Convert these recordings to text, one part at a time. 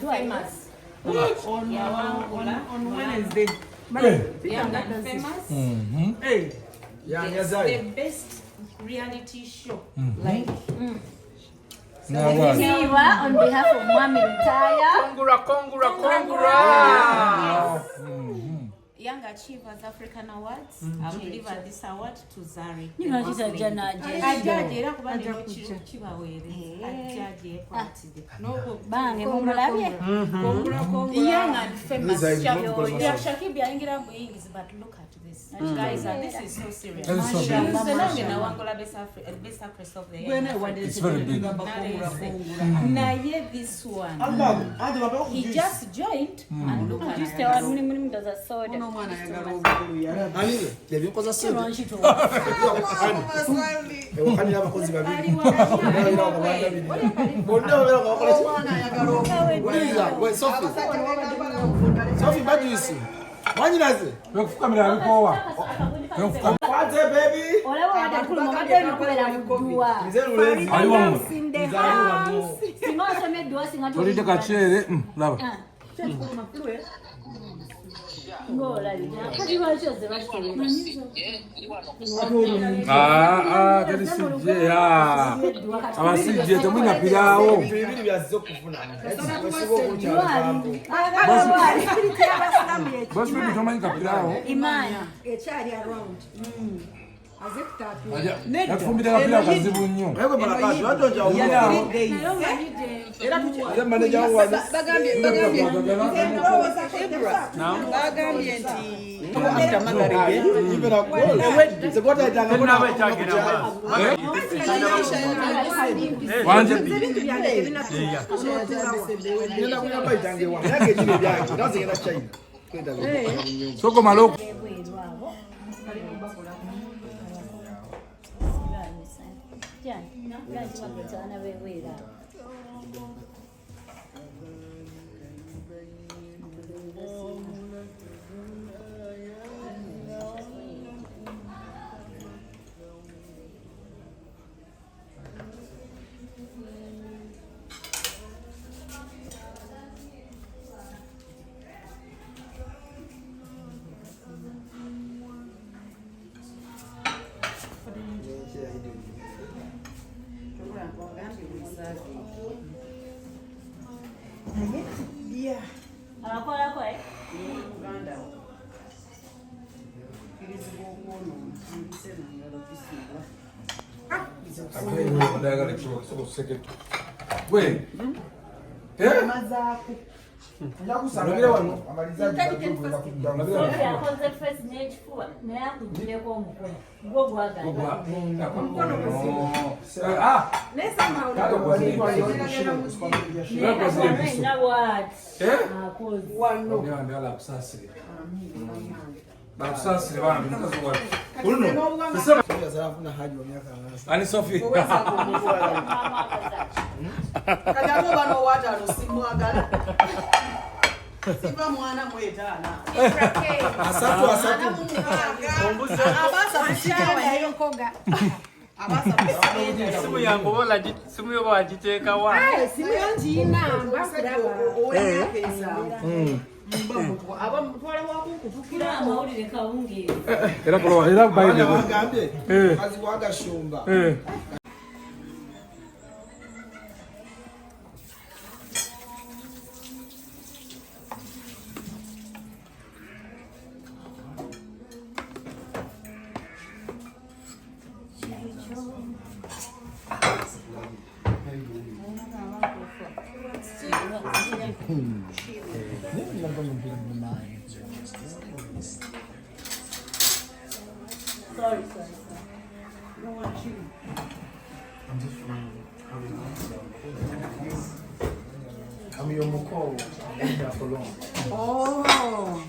famous. What? On Wednesday. Young and famous. Hey. It's the best reality show. Like. On behalf of Mommy Retire. Kongura. Young Achievers African Awards. I will give this award to Zari. You know, she's a judge. Young and famous. Shakib but look at this. Guys, this is so serious. Best actress of the year. It's very big. This one. He just joined and look at it. Sophie, what do you see? What did I say? Look, come here, baby. That is Wait. Ani Sophie. Siba mwana mwetana. Asatu. Abasa kushika yokoga. Abasa kushika. Simu yangu bola simu yo bajiteka wa. Simu yanji inamba kuraba. Oya pesa. Aba mutwale wako kuvukira amawulire kawungi. Era kulowa era bayide. Bagambe. Kazi waga shumba. Sorry. No one cheating. I'm just I'm your moko. I'm here for long. Oh.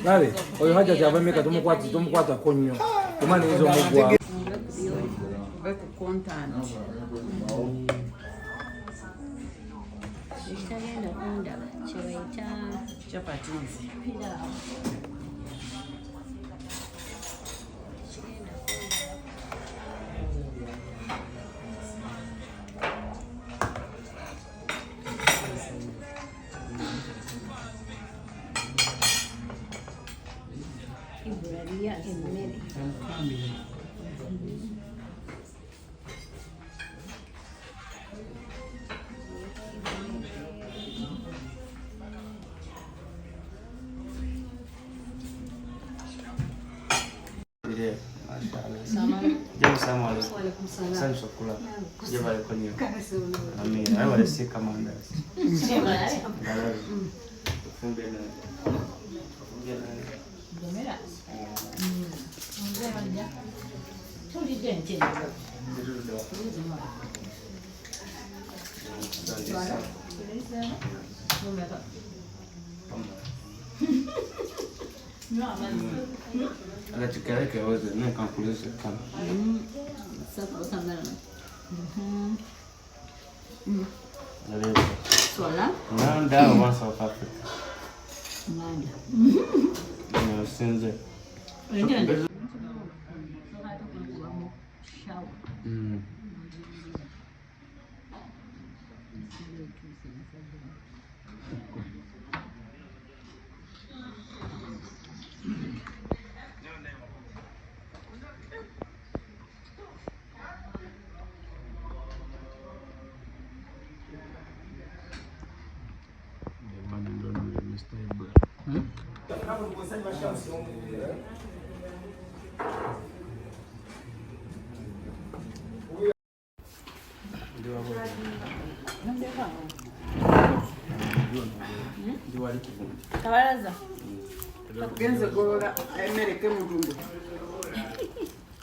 Lari, oyo haja java meka tumukwata konyo. Kumani hizo mugwa. Very content. Chapatis. que hoje não calculei isso tanto. Sola? Não dá uma South Africa. Nada. Não sei. Kabalaza. Genze golola emereke mutundu.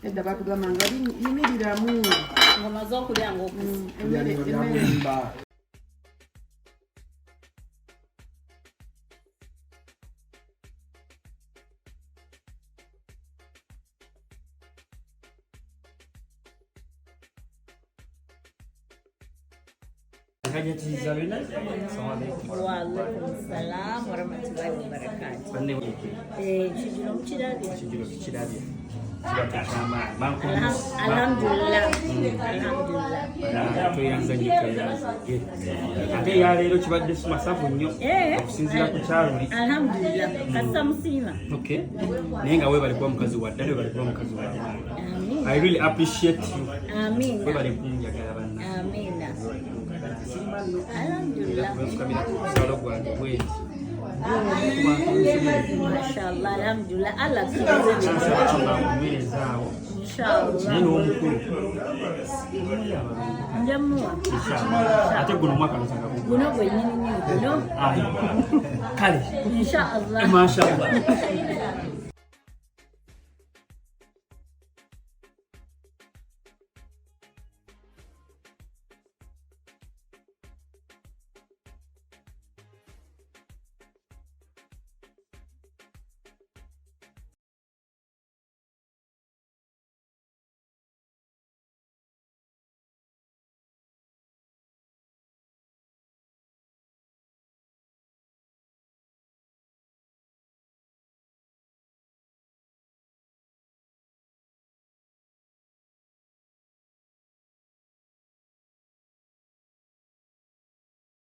Edda batugamba nga yimiriramu. Ngoma z'okulya ng'okusi. Waalaikumsalam warahmatullahi wabarakatuh. Kijilo mchirabya. Alhamdulillah. Ate yaleero kibadde masafu nnyo okusinziira ku kyalo. Alhamdulillah. Kasa musiima. Okay. Naye nga weebale kuba mukazi wa ddala, weebale kuba mukazi wa maama. I really appreciate you. Amin. Weebale kunjagala banna. Amin. Alhamdulillah. Mashallah, alhamdulillah. Allah inshallah. Njamua. Ate guno omwaka nsanga guno. Guno gwennyini guno. Kale. Inshallah. Mashallah.